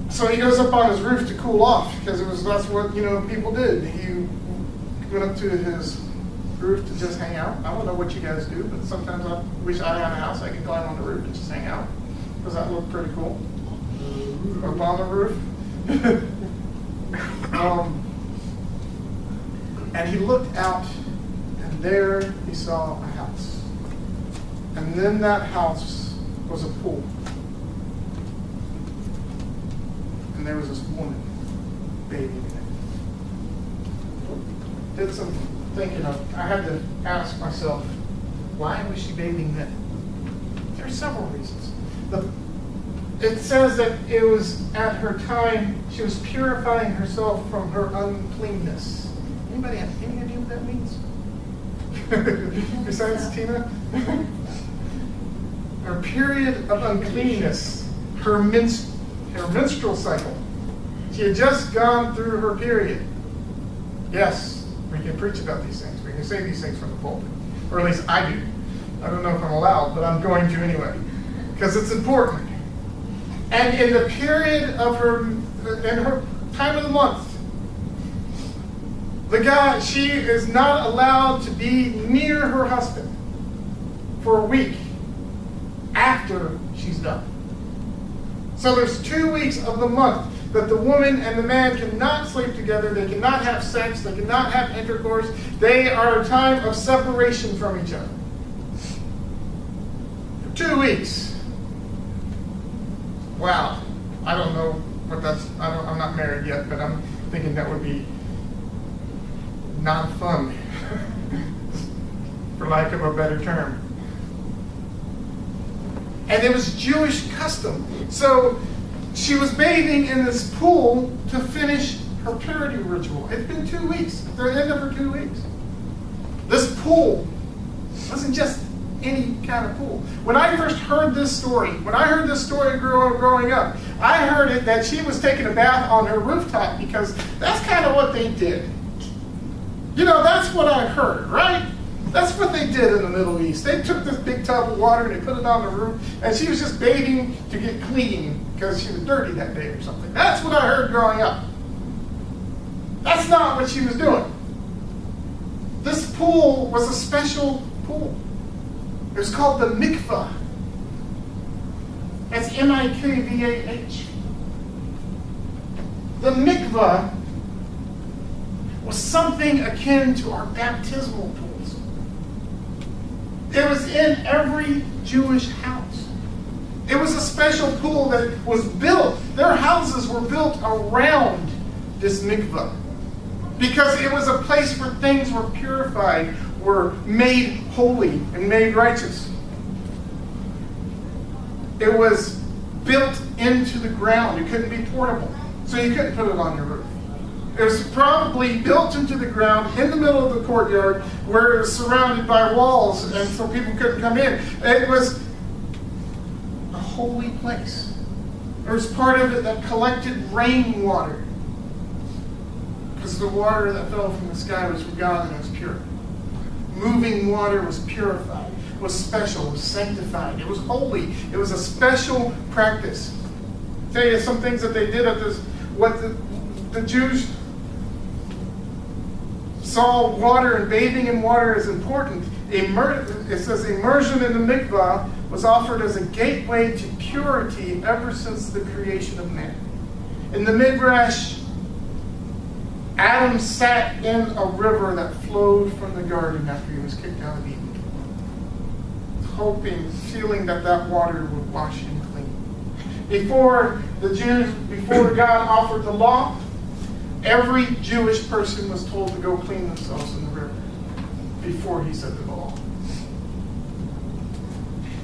So he goes up on his roof to cool off, because that's what people did. He went up to his roof to just hang out. I don't know what you guys do, but sometimes I wish I had a house I could climb on the roof and just hang out, because that looked pretty cool. Up on the roof. And he looked out, and there he saw a house. And then that house was a pool. And there was this woman bathing in it. Did some thinking of, I had to ask myself, why was she bathing then? There are several reasons. It says that it was at her time, she was purifying herself from her uncleanness. Anybody have any idea what that means? Besides Tina? Her period of uncleanness, her menstrual cycle. She had just gone through her period. Yes, we can preach about these things. We can say these things from the pulpit. Or at least I do. I don't know if I'm allowed, but I'm going to anyway. Because it's important. And in the period of in her time of the month, she is not allowed to be near her husband for a week after she's done. So there's 2 weeks of the month that the woman and the man cannot sleep together, they cannot have sex, they cannot have intercourse. They are a time of separation from each other. For 2 weeks. Wow. I don't know what I'm not married yet, but I'm thinking that would be not fun, for lack of a better term. And it was Jewish custom. So she was bathing in this pool to finish her purity ritual. It's been 2 weeks, at the end of her 2 weeks. This pool wasn't just any kind of pool. When I first heard this story, growing up, I heard it that she was taking a bath on her rooftop, because that's kind of what they did. That's what I heard, right? That's what they did in the Middle East. They took this big tub of water and they put it on the roof, and she was just bathing to get clean because she was dirty that day or something. That's what I heard growing up. That's not what she was doing. This pool was a special pool. It was called the mikvah. That's M-I-K-V-A-H. The mikvah was something akin to our baptismal pools. It was in every Jewish house. It was a special pool that was built. Their houses were built around this mikvah, because it was a place where things were purified, were made holy and made righteous. It was built into the ground. It couldn't be portable, so you couldn't put it on your roof. It was probably built into the ground in the middle of the courtyard, where it was surrounded by walls, and so people couldn't come in. It was a holy place. There was part of it that collected rainwater, because the water that fell from the sky was from God and it was pure. Moving water was purified, was special, was sanctified. It was holy. It was a special practice. I'll tell you some things that they did at this. What the Jews saw water and bathing in water as important. It says immersion in the mikvah was offered as a gateway to purity ever since the creation of man. In the Midrash, Adam sat in a river that flowed from the garden after he was kicked out of Eden, feeling that water would wash him clean. Before God offered the law, every Jewish person was told to go clean themselves in the river before he said the law.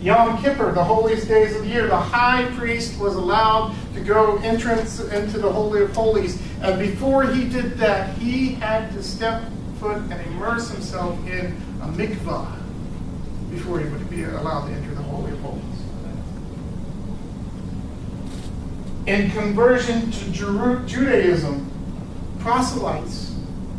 Yom Kippur, the holiest days of the year, the high priest was allowed to go entrance into the Holy of Holies. And before he did that, he had to step foot and immerse himself in a mikvah before he would be allowed to enter the Holy of Holies. In conversion to Judaism, proselytes,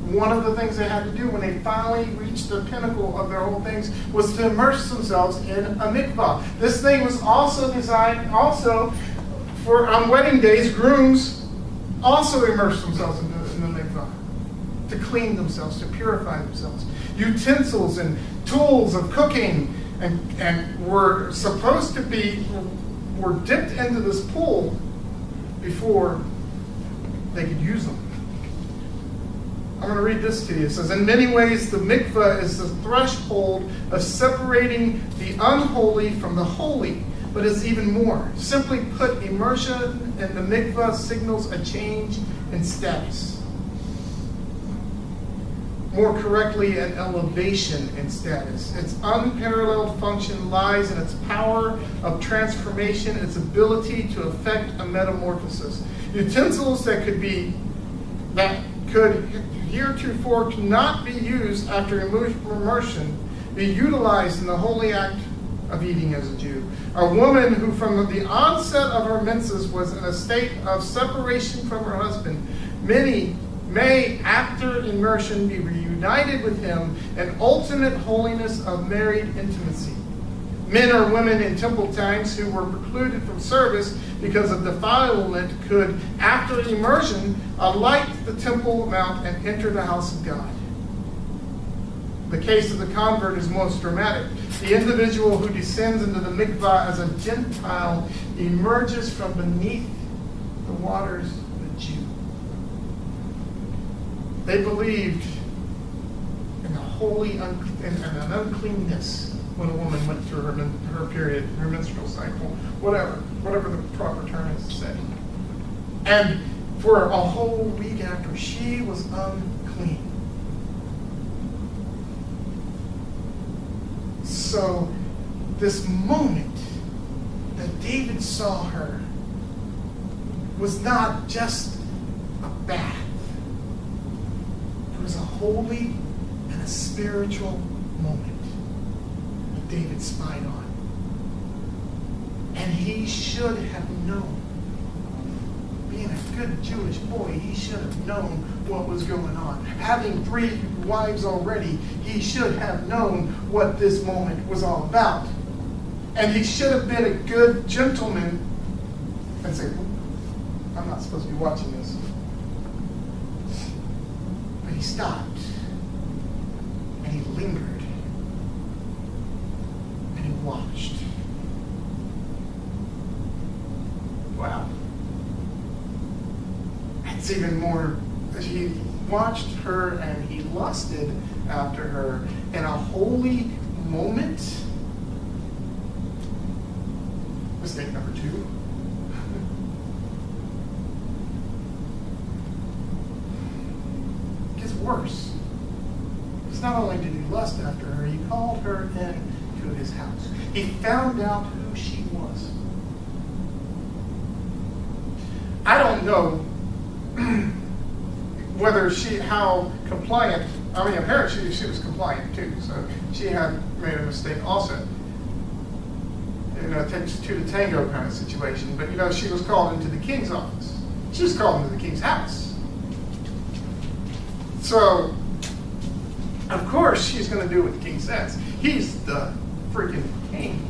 one of the things they had to do when they finally reached the pinnacle of their whole things was to immerse themselves in a mikvah. This thing was also designed For on wedding days, grooms also immerse themselves in the mikvah to clean themselves, to purify themselves. Utensils and tools of cooking and were supposed to be were dipped into this pool before they could use them. I'm going to read this to you. It says, in many ways, the mikvah is the threshold of separating the unholy from the holy, but it's even more. Simply put, immersion in the mikvah signals a change in status. More correctly, an elevation in status. Its unparalleled function lies in its power of transformation, its ability to effect a metamorphosis. Utensils that could heretofore not be used after immersion be utilized in the holy act of eating as a Jew. A woman who from the onset of her menses was in a state of separation from her husband, may after immersion be reunited with him in ultimate holiness of married intimacy. Men or women in temple times who were precluded from service because of defilement could, after immersion, alight the temple mount and enter the house of God. The case of the convert is most dramatic. The individual who descends into the mikvah as a Gentile emerges from beneath the waters of a Jew. They believed in the holy and an uncleanness when a woman went through her period, her menstrual cycle, whatever the proper term is to say. And for a whole week after, she was unclean. So this moment that David saw her was not just a bath. It was a holy and a spiritual moment that David spied on. And he should have known. Being a good Jewish boy, he should have known what was going on. Having 3 wives already, he should have known what this moment was all about. And he should have been a good gentleman and say, I'm not supposed to be watching this. But he stopped. And he lingered. And he watched. Wow. It's even more, he watched her and he lusted after her in a holy moment. Mistake number 2. It gets worse. Because not only did he lust after her, he called her in to his house. He found out who she was. I don't know whether how compliant, apparently she was compliant too, so she had made a mistake also. It takes 2 to tango kind of situation, but she was called into the king's office. She was called into the king's house. So, of course, she's going to do what the king says. He's the freaking king.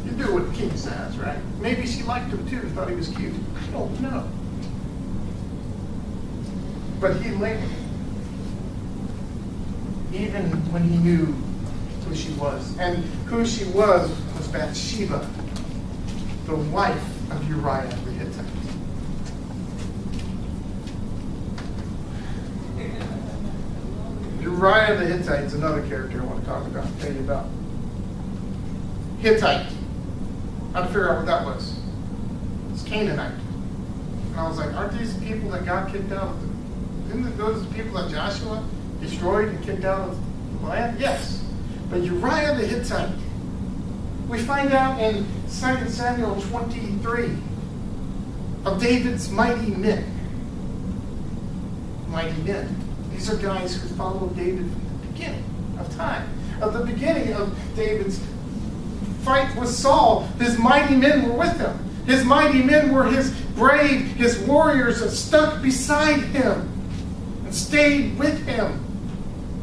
You do what the king says, right? Maybe she liked him too, thought he was cute. I don't know. But he lingered, even when he knew who she was. And who she was Bathsheba, the wife of Uriah the Hittite. Uriah the Hittite is another character I want to talk about, tell you about. Hittite. I had to figure out what that was. It's Canaanite. And I was like, aren't these people that God kicked out of the... Didn't those people that Joshua destroyed and kicked out of the land? Yes. But Uriah the Hittite, we find out in 2 Samuel 23 of David's mighty men. Mighty men. These are guys who followed David from the beginning of time. At the beginning of David's fight with Saul, his mighty men were with him. His mighty men were his warriors that stuck beside him and stayed with him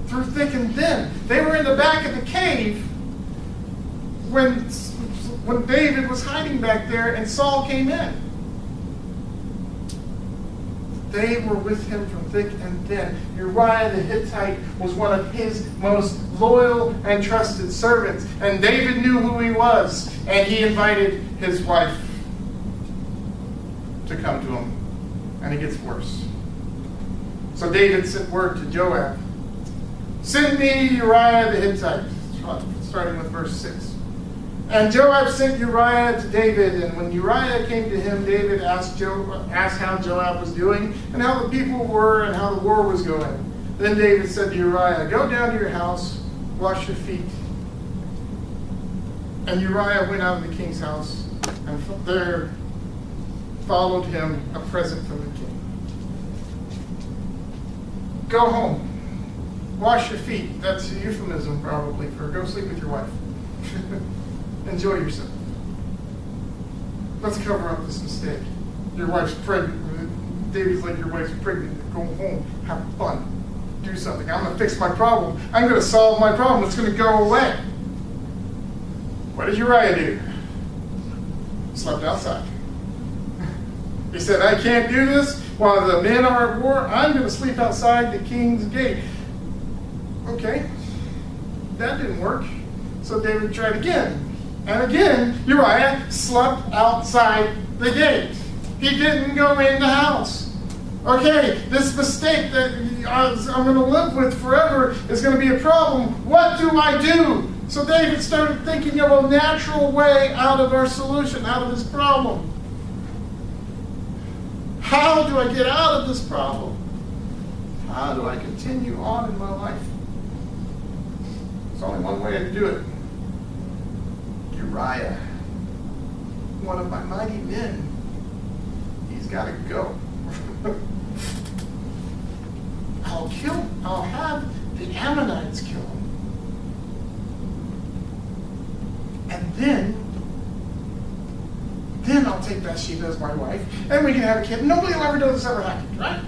through thick and thin. They were in the back of the cave when when David was hiding back there and Saul came in. They were with him from thick and thin. Uriah the Hittite was one of his most loyal and trusted servants. And David knew who he was. And he invited his wife to come to him. And it gets worse. So David sent word to Joab. Send me Uriah the Hittite. Starting with verse 6. And Joab sent Uriah to David, and when Uriah came to him, David asked how Joab was doing, and how the people were, and how the war was going. Then David said to Uriah, go down to your house, wash your feet. And Uriah went out of the king's house, and there followed him a present from the king. Go home. Wash your feet. That's a euphemism probably for go sleep with your wife. Enjoy yourself. Let's cover up this mistake. Your wife's pregnant. David's like, your wife's pregnant. Go home. Have fun. Do something. I'm going to fix my problem. I'm going to solve my problem. It's going to go away. What did Uriah do? Slept outside. He said, I can't do this while the men are at war. I'm going to sleep outside the king's gate. Okay. That didn't work. So David tried again. And again, Uriah slept outside the gate. He didn't go in the house. Okay, this mistake that I'm going to live with forever is going to be a problem. What do I do? So David started thinking of a natural way out of our solution, out of this problem. How do I get out of this problem? How do I continue on in my life? There's only one way to do it. Uriah, one of my mighty men, he's got to go. I'll have the Ammonites kill him. And then I'll take Bathsheba as my wife, and we can have a kid. Nobody will ever know this ever happened, right?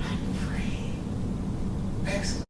I'm free. Excellent.